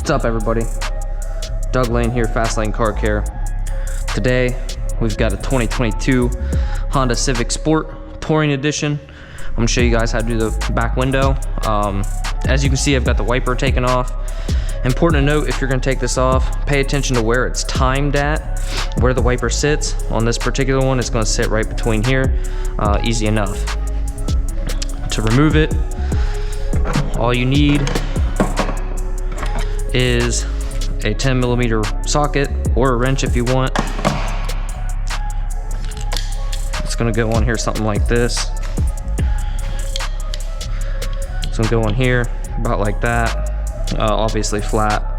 What's up, everybody? Doug Lane here, Fast Lane Car Care. Today we've got a 2022 Honda Civic Sport Touring Edition. I'm gonna show you guys how to do the back window. As you can see, I've got the wiper taken off. Important to note, if you're gonna take this off, pay attention to where it's timed at, where the wiper sits. On this particular one, it's gonna sit right between here. Easy enough. To remove it, all you need is a 10mm socket or a wrench if you want. It's gonna go on here something like this. It's gonna go on here about like that, obviously flat.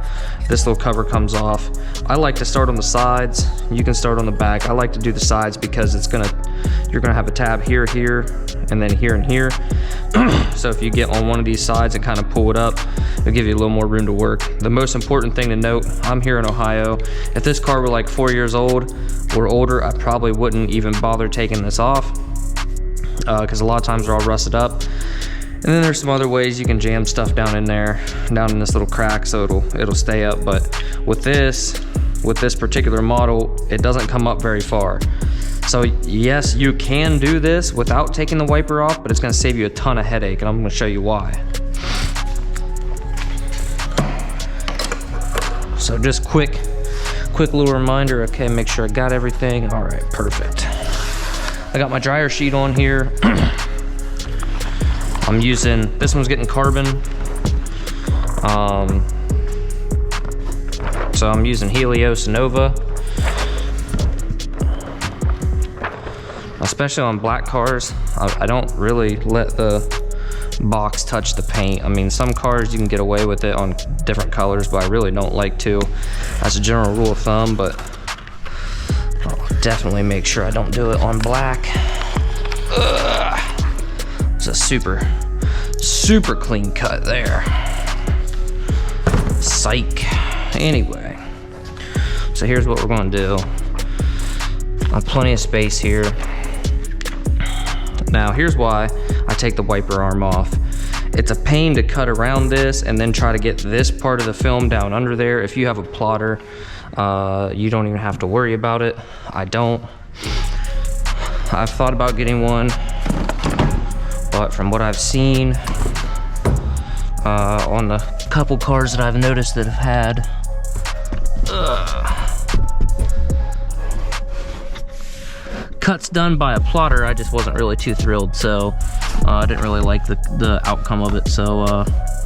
This little cover comes off. I like to start on the sides. You can start on the back. I like to do the sides because you're gonna have a tab here, and then here and here. So if you get on one of these sides and kind of pull it up, it'll give you a little more room to work. The most important thing to note, I'm here in Ohio. If this car were like 4 years old or older, I probably wouldn't even bother taking this off because a lot of times they're all rusted up. And then there's some other ways you can jam stuff down in there, down in this little crack, so it'll stay up. But with this particular model, it doesn't come up very far. So yes, you can do this without taking the wiper off, but it's gonna save you a ton of headache, and I'm gonna show you why. So just quick little reminder. Okay, make sure I got everything. All right, perfect. I got my dryer sheet on here. I'm using, this one's getting carbon. So I'm using Helios Nova. Especially on black cars, I don't really let the box touch the paint. I mean, some cars you can get away with it on different colors, but I really don't like to. That's a general rule of thumb, but I'll definitely make sure I don't do it on black. Ugh. It's a super clean cut there. Psych. Anyway, so here's what we're gonna do. I have plenty of space here. Now here's why I take the wiper arm off. It's a pain to cut around this and then try to get this part of the film down under there. If you have a plotter, you don't even have to worry about it. I don't. I've thought about getting one, but from what I've seen on the couple cars that I've noticed that have had, cuts done by a plotter, I just wasn't really too thrilled, so I didn't really like the outcome of it. So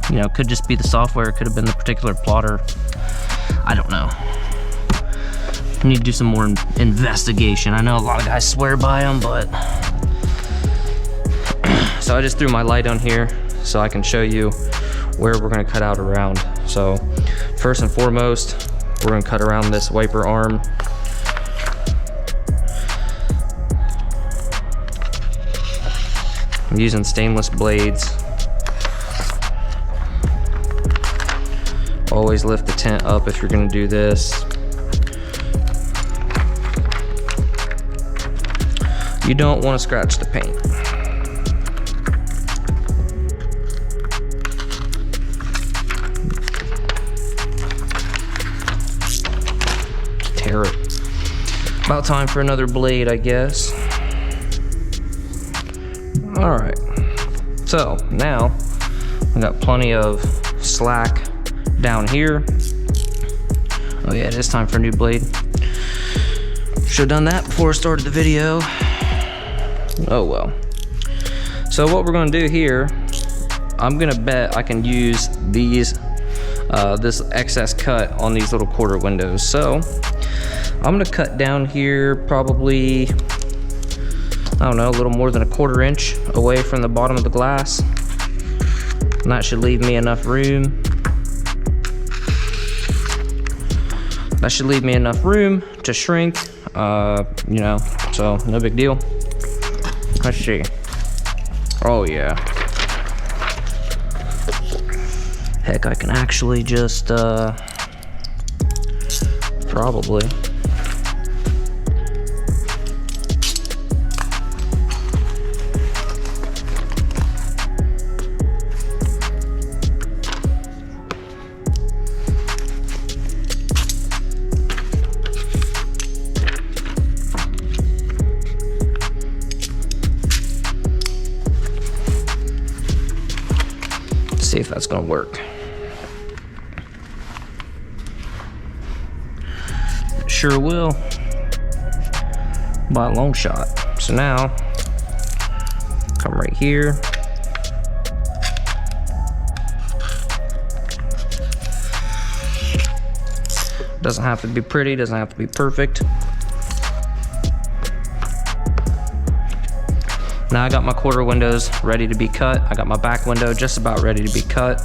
you know, it could just be the software, it could have been the particular plotter, I don't know. I need to do some more investigation. I know a lot of guys swear by them, but so I just threw my light on here so I can show you where we're going to cut out around. So first and foremost, we're going to cut around this wiper arm. I'm using stainless blades. Always lift the tint up if you're gonna do this. You don't want to scratch the paint. Tear it. About time for another blade, I guess. All right, so now we got plenty of slack down here. Oh yeah, it is time for a new blade. Should have done that before I started the video. Oh well. So what we're gonna do here, I'm gonna bet I can use these, this excess cut on these little quarter windows. So I'm gonna cut down here probably, I don't know, a little more than a 1/4 inch away from the bottom of the glass. And that should leave me enough room. That should leave me enough room to shrink, you know, so no big deal. Let's see. Oh yeah. Heck, I can actually just, probably. see if that's gonna work. Sure will, by a long shot. So now, come right here. Doesn't have to be pretty, doesn't have to be perfect. Now I got my quarter windows ready to be cut. I got my back window just about ready to be cut.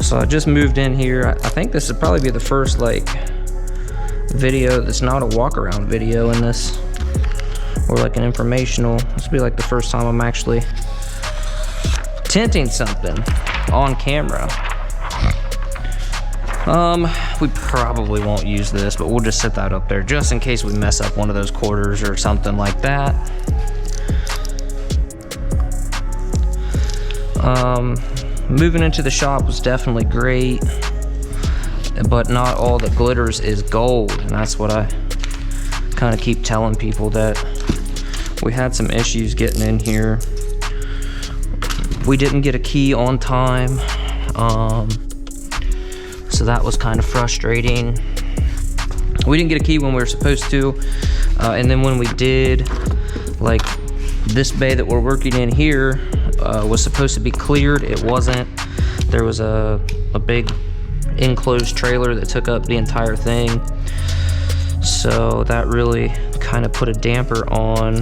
So I just moved in here. I think this would probably be the first like video that's not a walk around video in this, or like an informational. This will be like the first time I'm actually tinting something on camera. We probably won't use this, but we'll just set that up there just in case we mess up one of those quarters or something like that. Moving into the shop was definitely great, but not all that glitters is gold, and that's what I kind of keep telling people, that we had some issues getting in here. We didn't get a key on time, so that was kind of frustrating. We didn't get a key when we were supposed to, and then when we did, like this bay that we're working in here was supposed to be cleared. It wasn't. There was a big enclosed trailer that took up the entire thing, so that really kind of put a damper on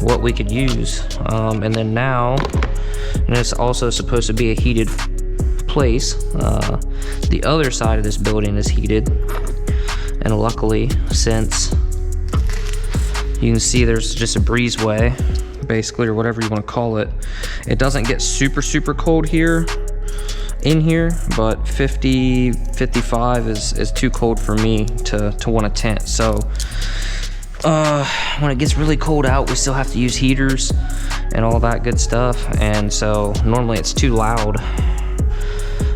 what we could use. And then now, and it's also supposed to be a heated place. The other side of this building is heated, and luckily, since you can see there's just a breezeway, basically, or whatever you want to call it, it doesn't get super cold here in here, but 50, 55 is too cold for me to want to tint. So when it gets really cold out, we still have to use heaters and all that good stuff, and so normally it's too loud.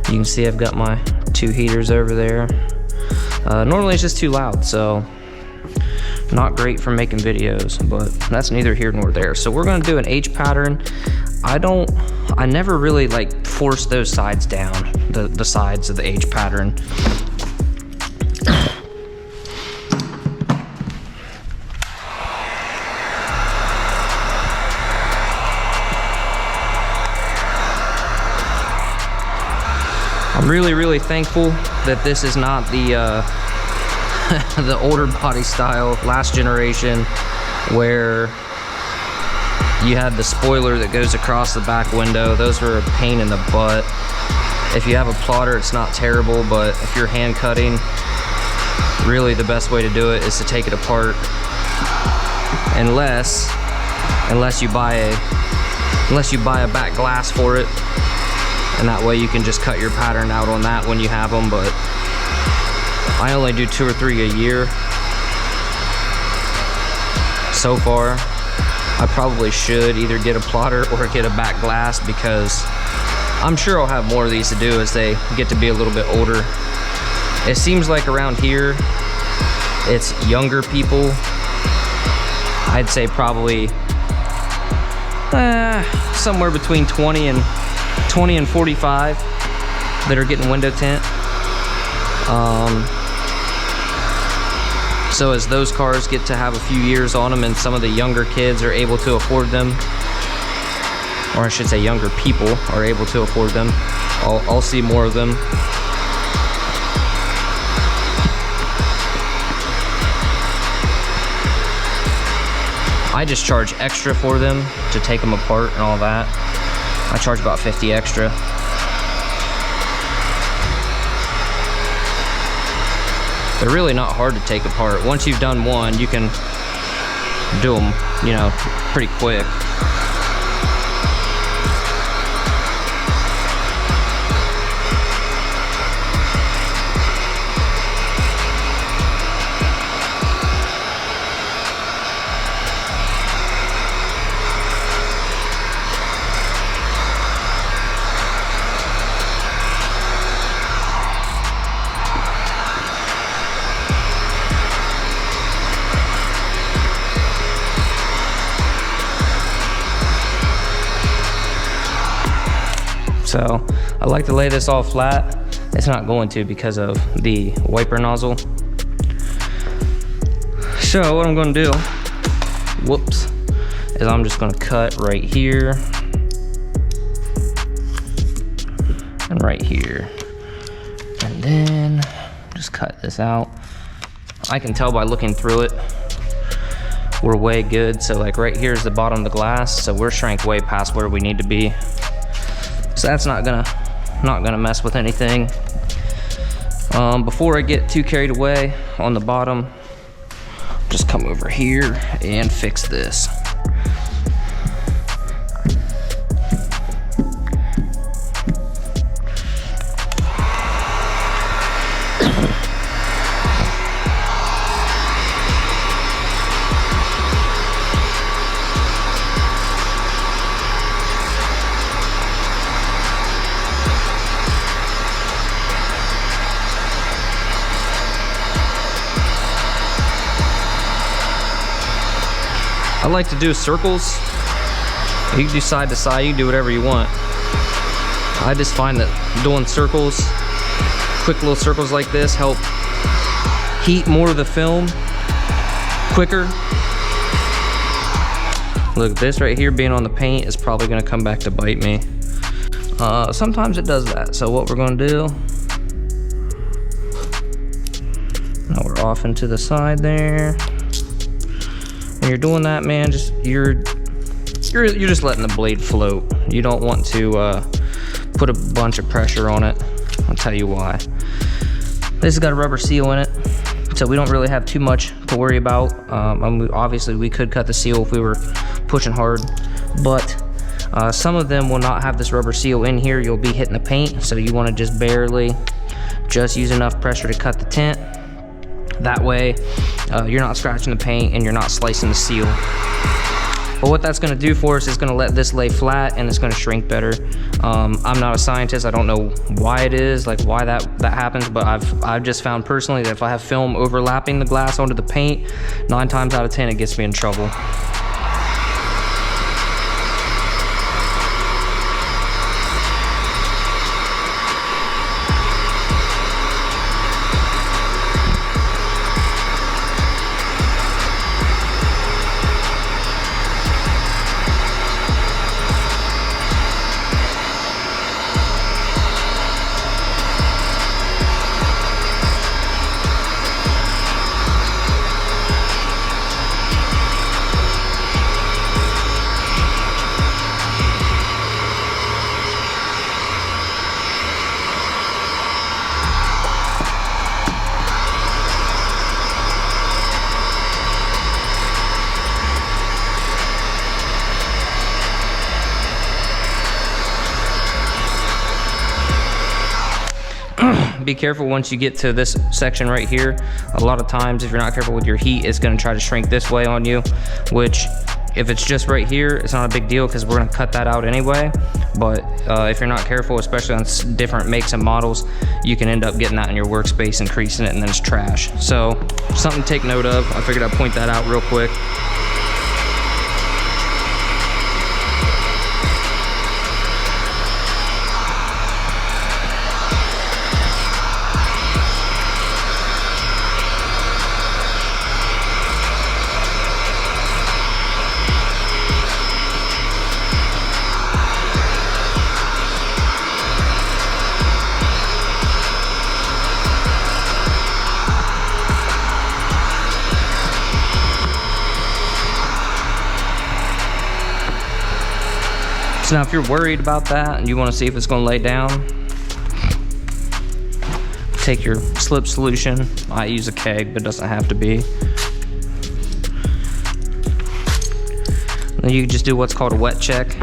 You can see I've got my 2 heaters over there. Normally it's just too loud, so not great for making videos, but that's neither here nor there. So we're gonna do an H pattern. I never really like force those sides down, the sides of the H pattern. I'm really thankful that this is not the the older body style, last generation, where you had the spoiler that goes across the back window. Those were a pain in the butt. If you have a plotter, it's not terrible, but if you're hand cutting, really the best way to do it is to take it apart, unless you buy a back glass for it, and that way you can just cut your pattern out on that when you have them. But I only do 2 or 3 a year so far. I probably should either get a plotter or get a back glass, because I'm sure I'll have more of these to do as they get to be a little bit older. It seems like around here it's younger people. I'd say probably somewhere between 20 and 45 that are getting window tint. So as those cars get to have a few years on them and some of the younger kids are able to afford them, or I should say younger people are able to afford them, I'll see more of them. I just charge extra for them to take them apart and all that. I charge about 50 extra. They're really not hard to take apart. Once you've done one, you can do them, you know, pretty quick. So I like to lay this all flat. It's not going to because of the wiper nozzle. So what I'm gonna do, whoops, is I'm just gonna cut right here and right here. And then just cut this out. I can tell by looking through it, we're way good. So like right here is the bottom of the glass. So we're shrank way past where we need to be. So that's not gonna mess with anything. Before I get too carried away on the bottom, just come over here and fix this. I like to do circles. You can do side to side, you can do whatever you want. I just find that doing circles, quick little circles like this, help heat more of the film quicker. Look, this right here being on the paint is probably gonna come back to bite me. Sometimes it does that. So what we're gonna do, now we're off into the side there. When you're doing that, man, you're just letting the blade float. You don't want to put a bunch of pressure on it. I'll tell you why. This has got a rubber seal in it, so we don't really have too much to worry about. Obviously, we could cut the seal if we were pushing hard, but some of them will not have this rubber seal in here. You'll be hitting the paint, so you want to just barely use enough pressure to cut the tint. That way, you're not scratching the paint and you're not slicing the seal. But what that's gonna do for us is gonna let this lay flat and it's gonna shrink better. I'm not a scientist, I don't know why it is, like why that happens, but I've just found personally that if I have film overlapping the glass onto the paint, 9 times out of 10 it gets me in trouble. Be careful once you get to this section right here. A lot of times if you're not careful with your heat, it's going to try to shrink this way on you, which if it's just right here, it's not a big deal because we're going to cut that out anyway. But if you're not careful, especially on different makes and models, you can end up getting that in your workspace and creasing it, and then it's trash. So something to take note of. I figured I'd point that out real quick. So now if you're worried about that and you want to see if it's going to lay down, take your slip solution. I use a keg, but it doesn't have to be. Then you just do what's called a wet check.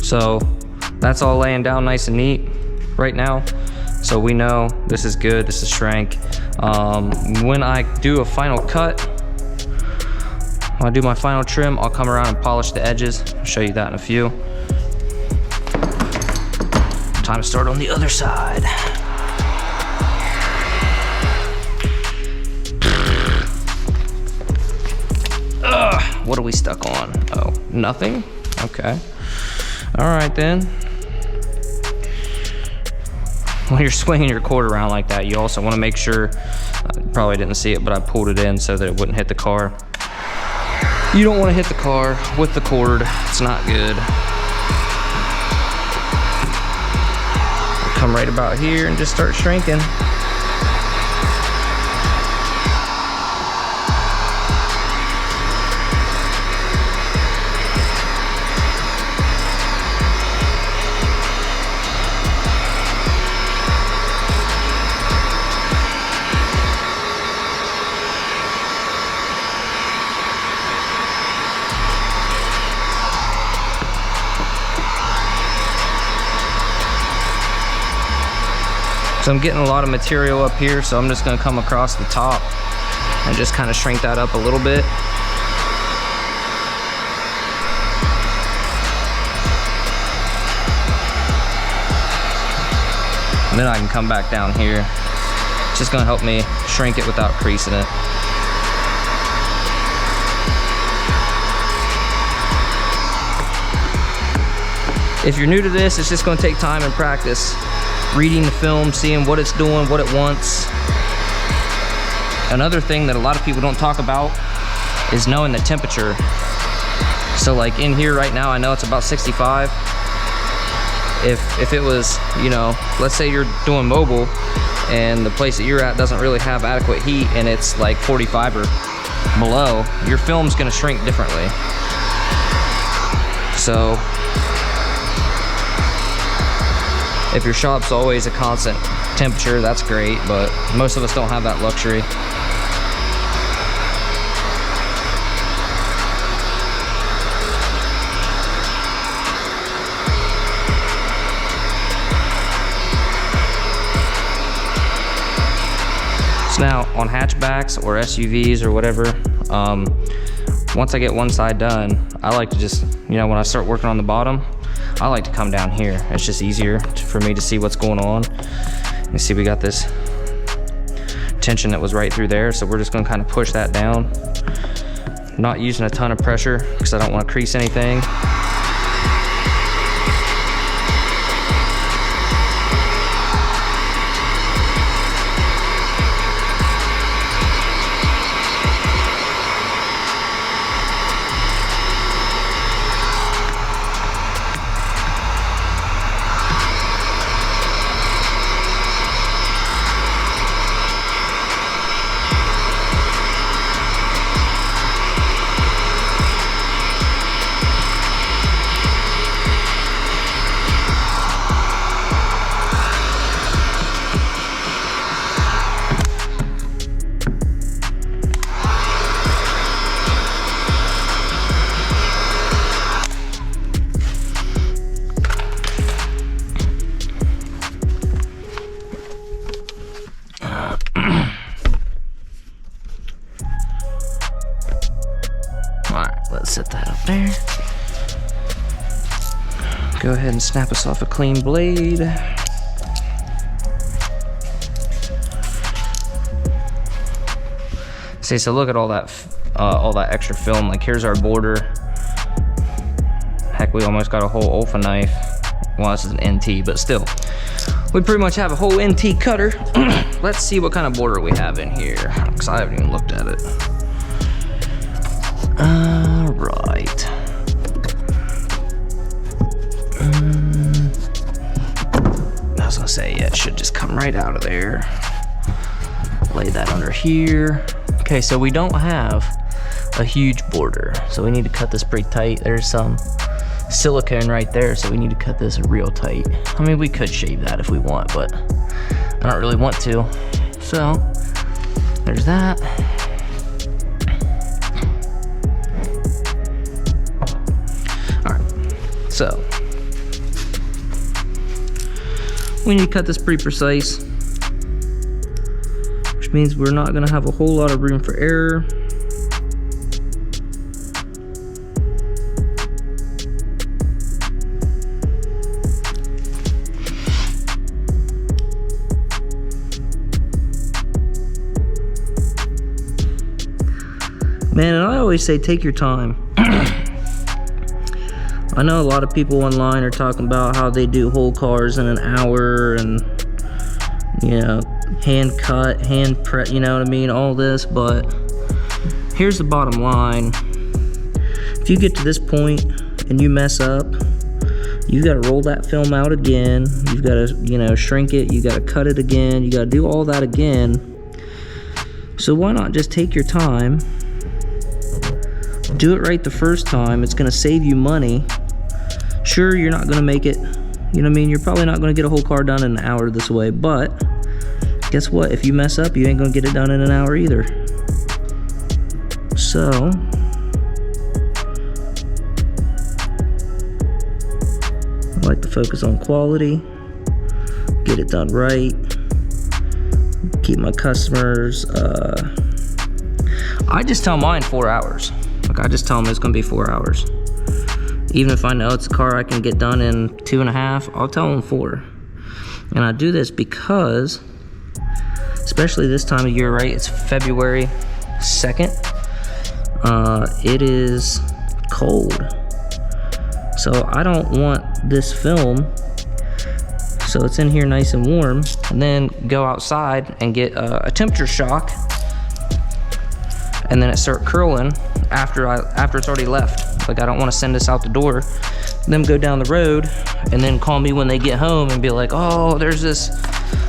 So that's all laying down nice and neat right now. So we know this is good, this is shrank. When I do a final cut, when I do my final trim, I'll come around and polish the edges. I'll show you that in a few. Time to start on the other side. What are we stuck on? Oh, nothing? Okay. All right then. When you're swinging your cord around like that, you also want to make sure, you probably didn't see it, but I pulled it in so that it wouldn't hit the car. You don't want to hit the car with the cord. It's not good. Come right about here and just start shrinking. So I'm getting a lot of material up here, so I'm just gonna come across the top and just kind of shrink that up a little bit. And then I can come back down here. It's just gonna help me shrink it without creasing it. If you're new to this, it's just gonna take time and practice. Reading the film, seeing what it's doing, what it wants. Another thing that a lot of people don't talk about is knowing the temperature. So like in here right now, I know it's about 65. If it was, you know, let's say you're doing mobile and the place that you're at doesn't really have adequate heat and it's like 45 or below, your film's gonna shrink differently. So if your shop's always a constant temperature, that's great, but most of us don't have that luxury. So now on hatchbacks or SUVs or whatever, once I get one side done, I like to just, you know, when I start working on the bottom, I like to come down here. It's just easier for me to see what's going on. You see we got this tension that was right through there, so we're just gonna kind of push that down. Not using a ton of pressure because I don't want to crease anything. Let's set that up there. Go ahead and snap us off a clean blade. See, so look at all that extra film. Like here's our border. Heck, we almost got a whole Olfa knife. Well, this is an NT, but still. We pretty much have a whole NT cutter. Let's see what kind of border we have in here, because I haven't even looked at it. Right. I was gonna say, yeah, it should just come right out of there. Lay that under here. Okay, so we don't have a huge border, so we need to cut this pretty tight. There's some silicone right there, so we need to cut this real tight. I mean, we could shave that if we want, but I don't really want to. So there's that. So, we need to cut this pretty precise, which means we're not going to have a whole lot of room for error. Man, and I always say take your time. I know a lot of people online are talking about how they do whole cars in an hour and, you know, hand cut, hand press, you know what I mean, all this, but here's the bottom line. If you get to this point and you mess up, you gotta roll that film out again, you've gotta, you know, shrink it, you gotta cut it again, you gotta do all that again. So why not just take your time, do it right the first time. It's gonna save you money. Sure, you're not gonna make it, you know what I mean, you're probably not gonna get a whole car done in an hour this way, but guess what? If you mess up, you ain't gonna get it done in an hour either. So, I like to focus on quality, get it done right, keep my customers, I just tell mine 4 hours. Like, I just tell them it's gonna be 4 hours. Even if I know it's a car I can get done in 2.5, I'll tell them 4. And I do this because, especially this time of year, right? It's February 2nd. It is cold. So I don't want this film, so it's in here nice and warm, and then go outside and get a temperature shock, and then it start curling after it's already left. Like, I don't want to send this out the door, them go down the road, and then call me when they get home and be like, oh, there's this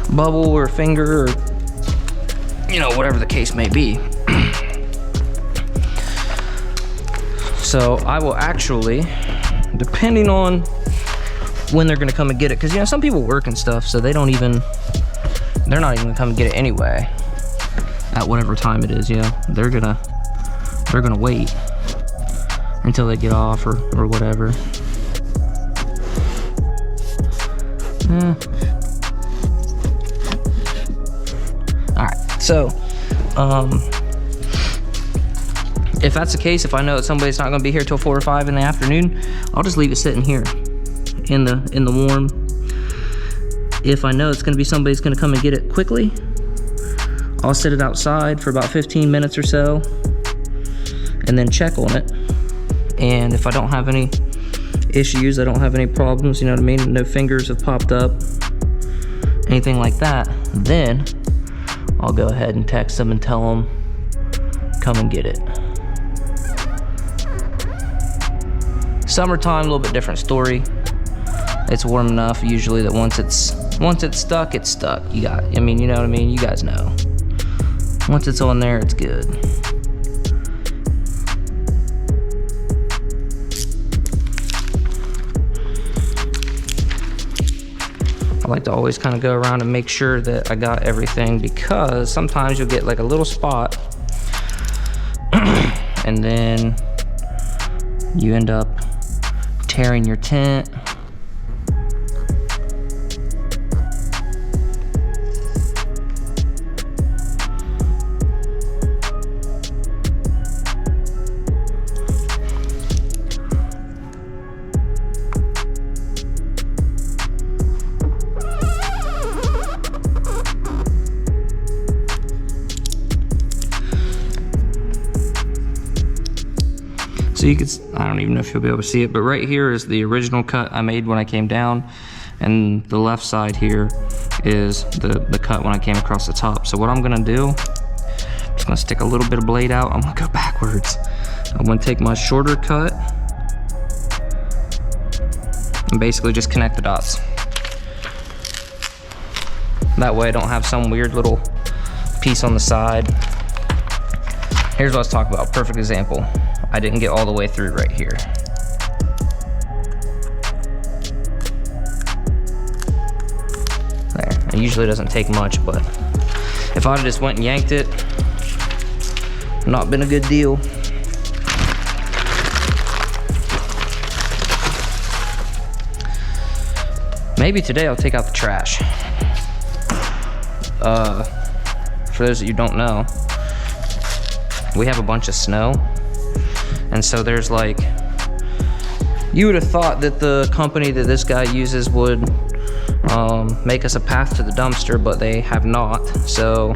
bubble or finger, or, you know, whatever the case may be. So I will actually, depending on when they're gonna come and get it, because, you know, some people work and stuff, so they're not even gonna come and get it anyway at whatever time it is. You know, they're gonna wait until they get off or whatever. All right, so if that's the case, if I know that somebody's not gonna be here till 4 or 5 in the afternoon, I'll just leave it sitting here in the warm. If I know it's gonna be somebody's gonna come and get it quickly, I'll sit it outside for about 15 minutes or so and then check on it. And if I don't have any issues, I don't have any problems, you know what I mean, no fingers have popped up, anything like that, then I'll go ahead and text them and tell them, come and get it. Summertime, a little bit different story. It's warm enough usually that once it's stuck, it's stuck. You know what I mean? You guys know. Once it's on there, it's good. I like to always kind of go around and make sure that I got everything, because sometimes you'll get like a little spot and then you end up tearing your tint. So you could, I don't even know if you'll be able to see it, but right here is the original cut I made when I came down, and the left side here is the cut when I came across the top. So what I'm gonna do, I'm just gonna stick a little bit of blade out. I'm gonna go backwards. I'm gonna take my shorter cut and basically just connect the dots. That way I don't have some weird little piece on the side. Here's what I was talking about, perfect example. I didn't get all the way through right here. There, it usually doesn't take much, but if I'd just went and yanked it, not been a good deal. Maybe today I'll take out the trash. For those of you who don't know, we have a bunch of snow. And so there's like, you would have thought that the company that this guy uses would make us a path to the dumpster, but they have not. So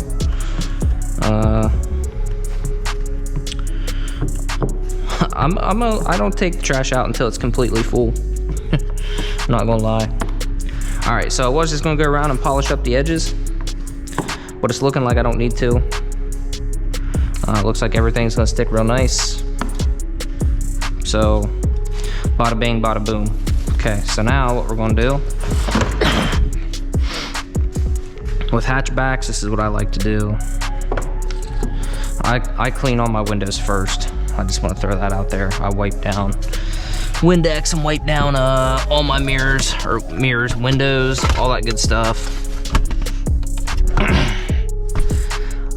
I don't take the trash out until it's completely full. Not gonna lie. All right, so I was just gonna go around and polish up the edges, but it's looking like I don't need to. Looks like everything's gonna stick real nice. So, bada bing, bada boom. Okay, so now what we're gonna do, with hatchbacks, this is what I like to do. I clean all my windows first. I just want to throw that out there. I wipe down Windex and wipe down all my mirrors, windows, all that good stuff.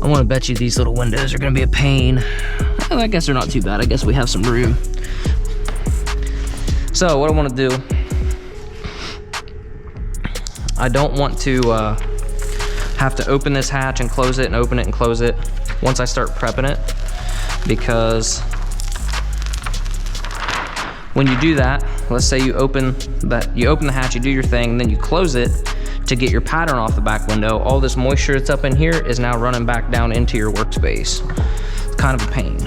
I want to bet you these little windows are going to be a pain. Well, I guess they're not too bad. I guess we have some room. So what I want to do, I don't want to have to open this hatch and close it and open it and close it once I start prepping it, because when you do that, let's say you open the hatch, you do your thing, and then you close it to get your pattern off the back window, all this moisture that's up in here is now running back down into your workspace. It's kind of a pain.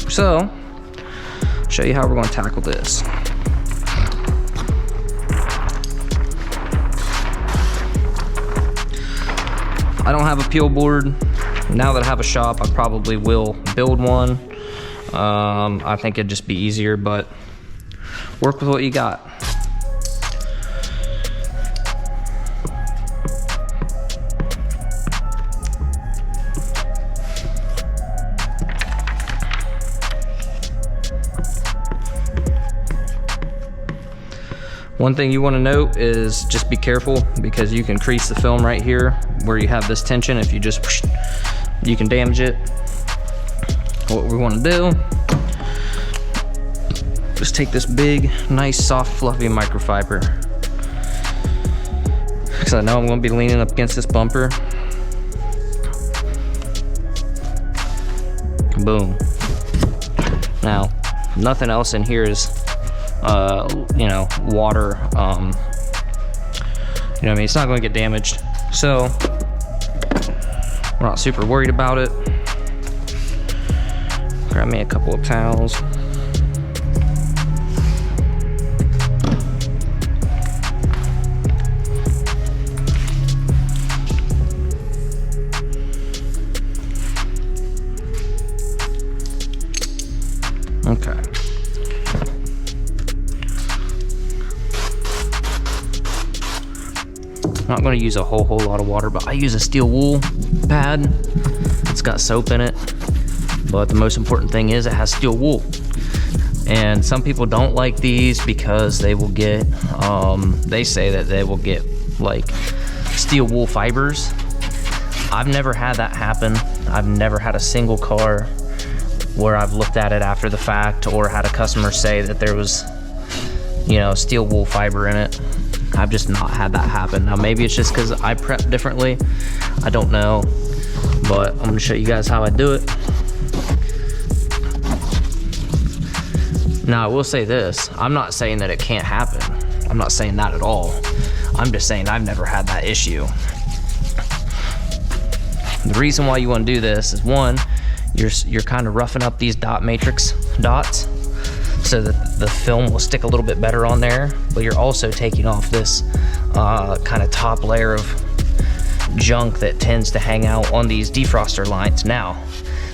So, I'll show you how we're going to tackle this. I don't have a peel board. Now that I have a shop, I probably will build one. I think it'd just be easier, but work with what you got. One thing you want to note is just be careful, because you can crease the film right here where you have this tension. If you just whoosh, you can damage it. What we want to do, just take this big, nice, soft, fluffy microfiber, because I know I'm going to be leaning up against this bumper. Boom. Now, nothing else in here is you know, water, you know what I mean? It's not going to get damaged, so we're not super worried about it. Grab me a couple of towels. Okay. I'm not going to use a whole lot of water, but I use a steel wool pad. It's got soap in it, but the most important thing is it has steel wool. And some people don't like these because they will get, they say that they will get like steel wool fibers. I've never had that happen. I've never had a single car where I've looked at it after the fact or had a customer say that there was, you know, steel wool fiber in it. I've just not had that happen. Now maybe it's just because I prep differently. I don't know, but I'm gonna show you guys how I do it. Now I will say this, I'm not saying that it can't happen. I'm not saying that at all. I'm just saying I've never had that issue. The reason why you want to do this is, one, you're kind of roughing up these dot matrix dots so that the film will stick a little bit better on there, but you're also taking off this kind of top layer of junk that tends to hang out on these defroster lines. Now,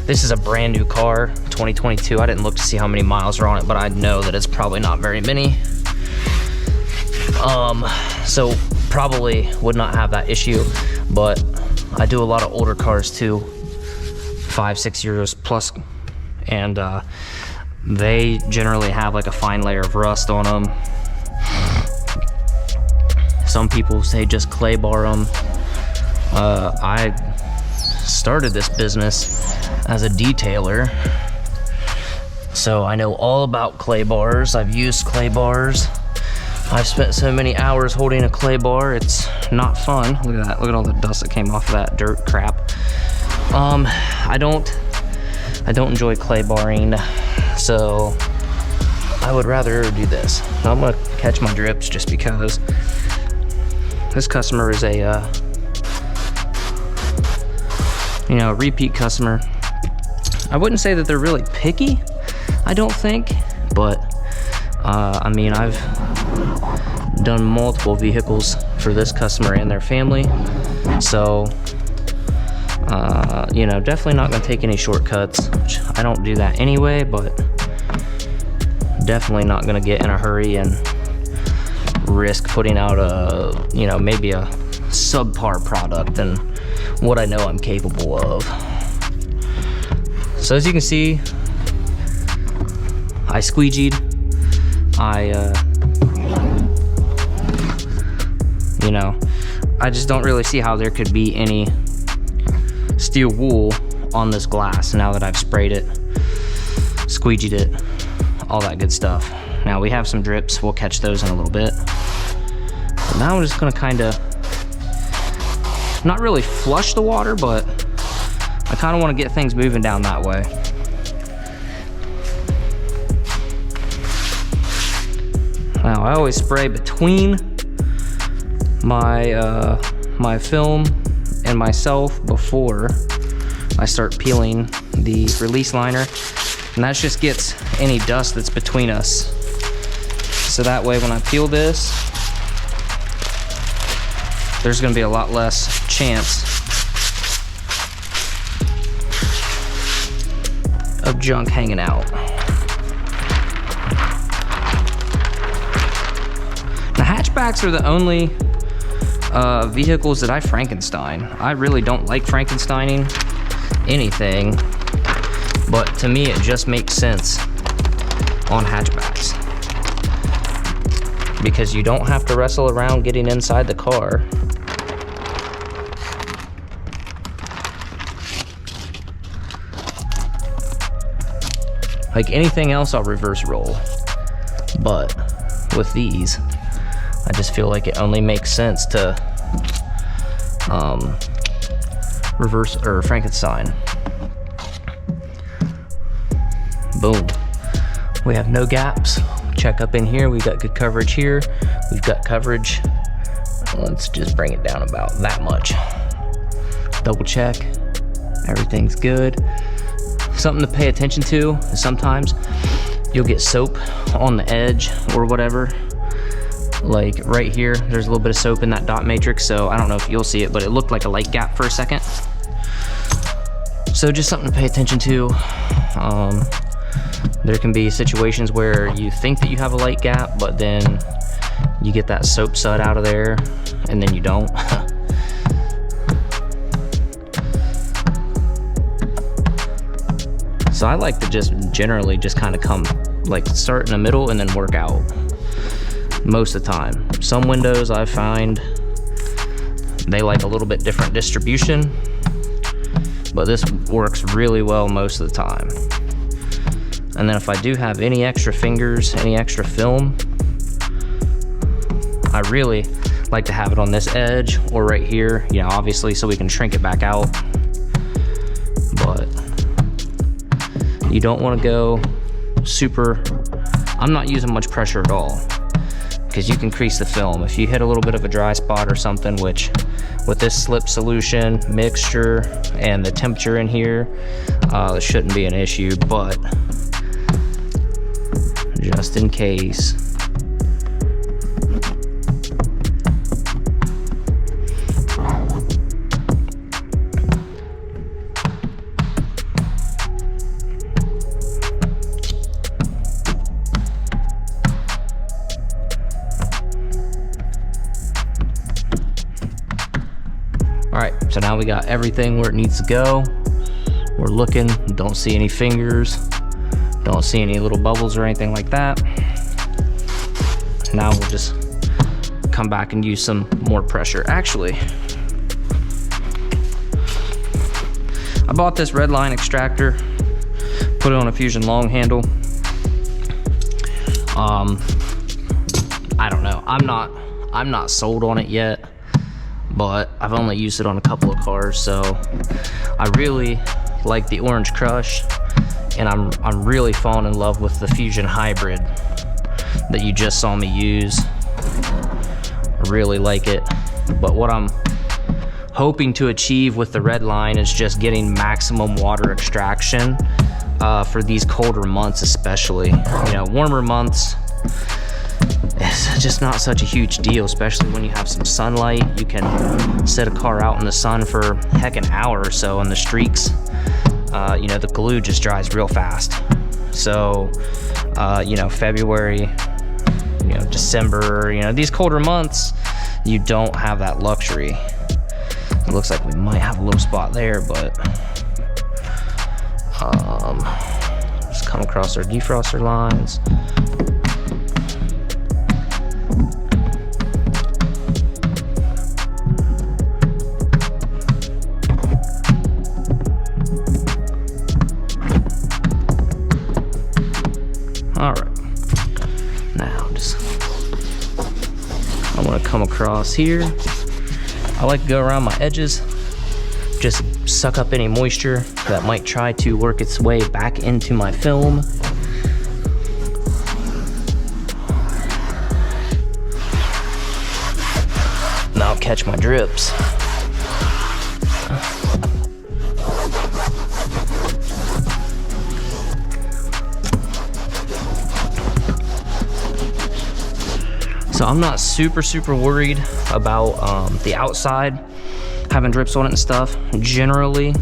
this is a brand new car, 2022. I didn't look to see how many miles are on it, but I know that it's probably not very many. So probably would not have that issue, but I do a lot of older cars too, 5-6 years plus, and they generally have like a fine layer of rust on them. Some people say just clay bar them. I started this business as a detailer, so I know all about clay bars. I've used clay bars. I've spent so many hours holding a clay bar, it's not fun. Look at that, look at all the dust that came off of that dirt crap. I don't enjoy clay barring, so I would rather do this. I'm gonna catch my drips just because this customer is a you know, repeat customer. I wouldn't say that they're really picky. I don't think, but I mean, I've done multiple vehicles for this customer and their family, so you know, definitely not gonna take any shortcuts, which I don't do that anyway, but definitely not gonna get in a hurry and risk putting out a, you know, maybe a subpar product than what I know I'm capable of. So as you can see, I squeegeed. You know, I just don't really see how there could be any steel wool on this glass now that I've sprayed it, squeegeed it, all that good stuff. Now we have some drips, we'll catch those in a little bit. But now I'm just gonna kinda, not really flush the water, but I kinda wanna get things moving down that way. Now I always spray between my my film and myself before I start peeling the release liner, and that just gets any dust that's between us. So that way when I peel this, there's gonna be a lot less chance of junk hanging out. The hatchbacks are the only vehicles that I Frankenstein. I really don't like Frankensteining anything, but to me it just makes sense on hatchbacks because you don't have to wrestle around getting inside the car. Like anything else, I'll reverse roll, but with these, I just feel like it only makes sense to reverse or Frankenstein. Boom. We have no gaps. Check up in here. We've got good coverage here. We've got coverage. Let's just bring it down about that much. Double check. Everything's good. Something to pay attention to is sometimes you'll get soap on the edge or whatever. Like right here, there's a little bit of soap in that dot matrix, so I don't know if you'll see it, but it looked like a light gap for a second. So just something to pay attention to. There can be situations where you think that you have a light gap, but then you get that soap sud out of there, and then you don't. So I like to just generally just kind of come, like start in the middle and then work out. Most of the time. Some windows I find they like a little bit different distribution, but this works really well most of the time. And then if I do have any extra fingers, any extra film, I really like to have it on this edge or right here, you know, obviously so we can shrink it back out. But you don't want to go super, I'm not using much pressure at all, because you can crease the film. If you hit a little bit of a dry spot or something, which with this slip solution, mixture, and the temperature in here, it shouldn't be an issue, but just in case. Alright, so now we got everything where it needs to go. We're looking, don't see any fingers, don't see any little bubbles or anything like that. Now we'll just come back and use some more pressure. Actually, I bought this red line extractor, put it on a Fusion long handle. I don't know, I'm not sold on it yet, but I've only used it on a couple of cars, so I really like the Orange Crush, and I'm really falling in love with the Fusion Hybrid that you just saw me use. I really like it, but what I'm hoping to achieve with the red line is just getting maximum water extraction for these colder months especially. You know, warmer months, it's just not such a huge deal, especially when you have some sunlight. You can set a car out in the sun for heck an hour or so, and the streaks, you know, the glue just dries real fast. So, you know, February, you know, December, you know, these colder months, you don't have that luxury. It looks like we might have a little spot there, but just come across our defroster lines. All right, now I want to come across here. I like to go around my edges, just suck up any moisture that might try to work its way back into my film. And I'll catch my drips. So I'm not super worried about the outside having drips on it and stuff. Generally,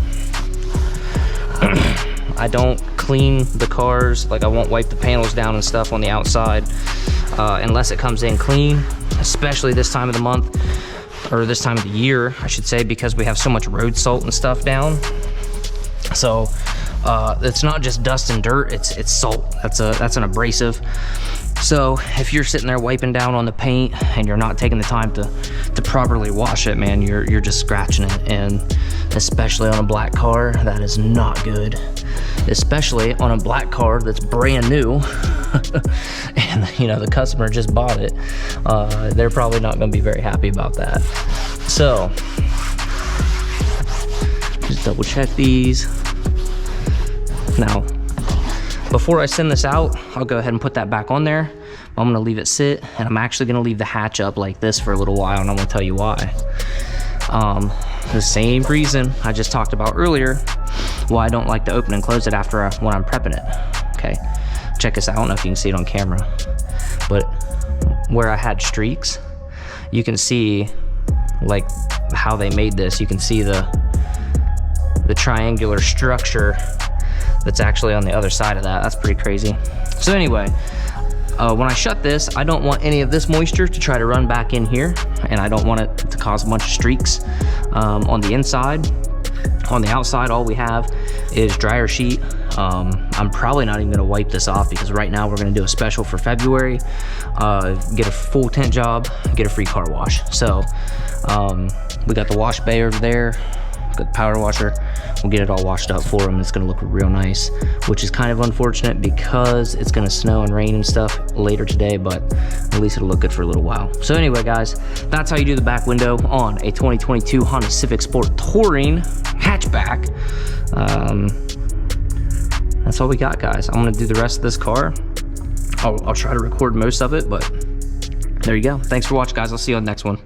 I don't clean the cars, like I won't wipe the panels down and stuff on the outside unless it comes in clean, especially this time of the month, or this time of the year, I should say, because we have so much road salt and stuff down. So it's not just dust and dirt, it's salt. That's an abrasive. So if you're sitting there wiping down on the paint and you're not taking the time to properly wash it, man, you're just scratching it. And especially on a black car, that is not good. Especially on a black car that's brand new and, you know, the customer just bought it. They're probably not going to be very happy about that. So just double check these. Now, before I send this out, I'll go ahead and put that back on there. I'm gonna leave it sit, and I'm actually gonna leave the hatch up like this for a little while, and I'm gonna tell you why. The same reason I just talked about earlier, why I don't like to open and close it when I'm prepping it. Okay, check this out. I don't know if you can see it on camera, but where I had streaks, you can see like how they made this. You can see the triangular structure that's actually on the other side of that. That's pretty crazy. So anyway, when I shut this, I don't want any of this moisture to try to run back in here, and I don't want it to cause a bunch of streaks on the inside. On the outside, all we have is dryer sheet. I'm probably not even gonna wipe this off because right now we're gonna do a special for February. Get a full tint job, get a free car wash. So we got the wash bay over there, got the power washer. We'll get it all washed up for them. It's gonna look real nice, which is kind of unfortunate because it's gonna snow and rain and stuff later today, but at least it'll look good for a little while. So anyway, guys, that's how you do the back window on a 2022 Honda Civic Sport Touring hatchback. That's all we got, guys. I'm gonna do the rest of this car. I'll try to record most of it, but there you go. Thanks for watching, guys. I'll see you on the next one.